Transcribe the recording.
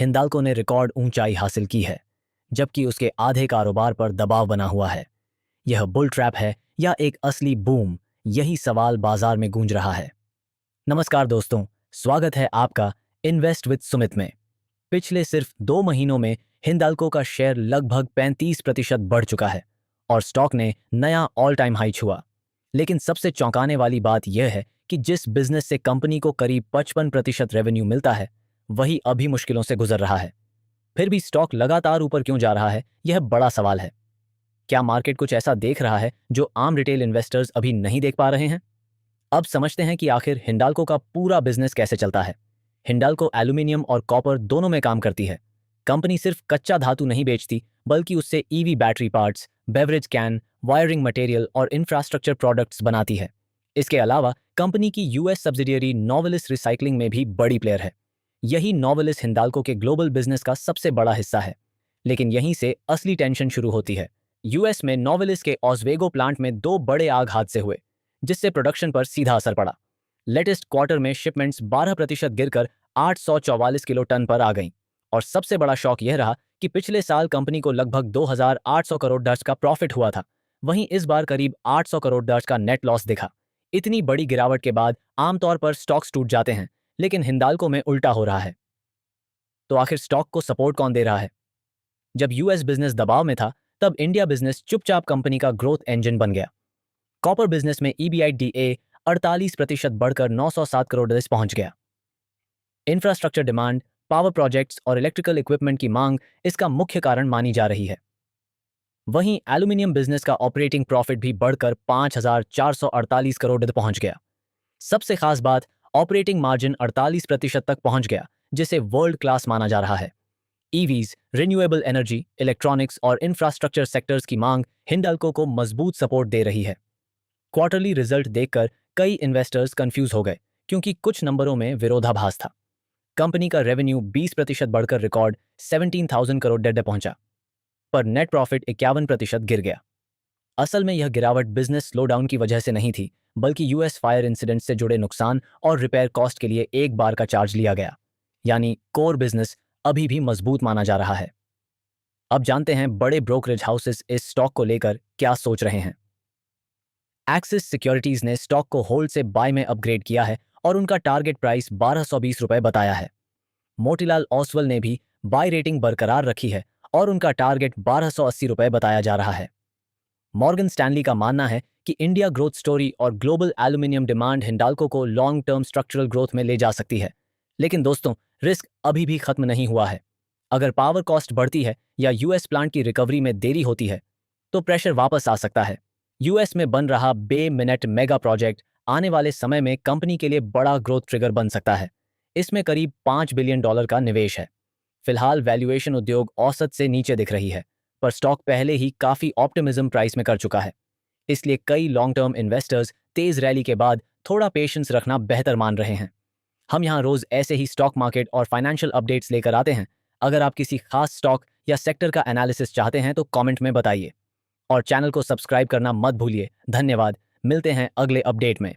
हिंडाल्को ने रिकॉर्ड ऊंचाई हासिल की है, जबकि उसके आधे कारोबार पर दबाव बना हुआ है। यह बुल ट्रैप है या एक असली बूम, यही सवाल बाजार में गूंज रहा है। नमस्कार दोस्तों, स्वागत है आपका इन्वेस्ट विद सुमित में। पिछले सिर्फ 2 महीनों में हिंडाल्को का शेयर लगभग 35% बढ़ चुका है और स्टॉक ने नया ऑल टाइम हाई छुआ। लेकिन सबसे चौंकाने वाली बात यह है कि जिस बिजनेस से कंपनी को करीब 55% रेवेन्यू मिलता है, वही अभी मुश्किलों से गुजर रहा है। फिर भी स्टॉक लगातार ऊपर क्यों जा रहा है, यह बड़ा सवाल है। क्या मार्केट कुछ ऐसा देख रहा है जो आम रिटेल इन्वेस्टर्स अभी नहीं देख पा रहे हैं? अब समझते हैं कि आखिर हिंडाल्को का पूरा बिजनेस कैसे चलता है। हिंडाल्को एल्यूमिनियम और कॉपर दोनों में काम करती है। कंपनी सिर्फ कच्चा धातु नहीं बेचती, बल्कि उससे EV battery parts, beverage can, wiring material और इंफ्रास्ट्रक्चर प्रोडक्ट्स बनाती है। इसके अलावा कंपनी की यूएस सब्सिडियरी नोवेलिस रिसाइकलिंग में भी बड़ी प्लेयर है। यही नोवेलिस हिंडाल्को के ग्लोबल बिजनेस का सबसे बड़ा हिस्सा है। लेकिन यहीं से असली टेंशन शुरू होती है। यूएस में नोवेलिस के ऑस्वेगो प्लांट में 2 बड़े आग हादसे हुए, जिससे प्रोडक्शन पर सीधा असर पड़ा। लेटेस्ट क्वार्टर में शिपमेंट्स 12% गिरकर 844 किलो टन पर आ गईं। और सबसे बड़ा शॉक यह रहा कि पिछले साल कंपनी को लगभग 2,800 करोड़ डॉलर का प्रॉफिट हुआ था, वहीं इस बार करीब 800 करोड़ डॉलर का नेट लॉस दिखा। इतनी बड़ी गिरावट के बाद आमतौर पर स्टॉक्स टूट जाते हैं, लेकिन हिंडाल्को में उल्टा हो रहा है। तो आखिर स्टॉक को सपोर्ट कौन दे रहा है? जब यूएस बिजनेस दबाव में था, तब इंडिया बिजनेस चुपचाप कंपनी का ग्रोथ इंजन बन गया। कॉपर बिजनेस में ईबीआईडीए 48% बढ़कर 907 करोड़ पहुंच गया। इंफ्रास्ट्रक्चर डिमांड, पावर प्रोजेक्ट्स और इलेक्ट्रिकल इक्विपमेंट की मांग इसका मुख्य कारण मानी जा रही है। वहीं एल्यूमिनियम बिजनेस का ऑपरेटिंग प्रॉफिट भी बढ़कर 5,448 करोड़ पहुंच गया। सबसे खास बात, ऑपरेटिंग मार्जिन 48% तक पहुंच गया, जिसे वर्ल्ड क्लास माना जा रहा है। ईवीज, रिन्यूएबल एनर्जी, इलेक्ट्रॉनिक्स और इंफ्रास्ट्रक्चर सेक्टर्स की मांग हिंडाल्को को मजबूत सपोर्ट दे रही है। क्वार्टरली रिजल्ट देखकर कई इन्वेस्टर्स कंफ्यूज हो गए, क्योंकि कुछ नंबरों में विरोधाभास था। कंपनी का रेवेन्यू 20% बढ़कर रिकॉर्ड 17,000 करोड़ पहुंचा, पर नेट प्रॉफिट 51% गिर गया। असल में यह गिरावट बिजनेस स्लोडाउन की वजह से नहीं थी, बल्कि यूएस फायर इंसिडेंट से जुड़े नुकसान और रिपेयर कॉस्ट के लिए एक बार का चार्ज लिया गया। यानी कोर बिजनेस अभी भी मजबूत माना जा रहा है। अब जानते हैं बड़े ब्रोकरेज हाउसेस इस स्टॉक को लेकर क्या सोच रहे हैं। एक्सिस सिक्योरिटीज ने स्टॉक को होल्ड से बाय में अपग्रेड किया है और उनका टारगेट प्राइस 1220 रुपए बताया है। मोतीलाल ओसवाल ने भी बाय रेटिंग बरकरार रखी है और उनका टारगेट 1280 रुपए बताया जा रहा है। मॉर्गन स्टैनली का मानना है कि इंडिया ग्रोथ स्टोरी और ग्लोबल एल्यूमिनियम डिमांड हिंडाल्को को लॉन्ग टर्म स्ट्रक्चरल ग्रोथ में ले जा सकती है। लेकिन दोस्तों, रिस्क अभी भी खत्म नहीं हुआ है। अगर पावर कॉस्ट बढ़ती है या यूएस प्लांट की रिकवरी में देरी होती है, तो प्रेशर वापस आ सकता है। यूएस में बन रहा बे मिनट मेगा प्रोजेक्ट आने वाले समय में कंपनी के लिए बड़ा ग्रोथ ट्रिगर बन सकता है। इसमें करीब $5 बिलियन का निवेश है। फिलहाल वैल्यूएशन उद्योग औसत से नीचे दिख रही है, पर स्टॉक पहले ही काफी ऑप्टिमिज्म प्राइस में कर चुका है। इसलिए कई लॉन्ग टर्म इन्वेस्टर्स तेज रैली के बाद थोड़ा पेशेंस रखना बेहतर मान रहे हैं। हम यहाँ रोज ऐसे ही स्टॉक मार्केट और फाइनेंशियल अपडेट्स लेकर आते हैं। अगर आप किसी खास स्टॉक या सेक्टर का एनालिसिस चाहते हैं तो कमेंट में बताइए और चैनल को सब्सक्राइब करना मत भूलिए। धन्यवाद, मिलते हैं अगले अपडेट में।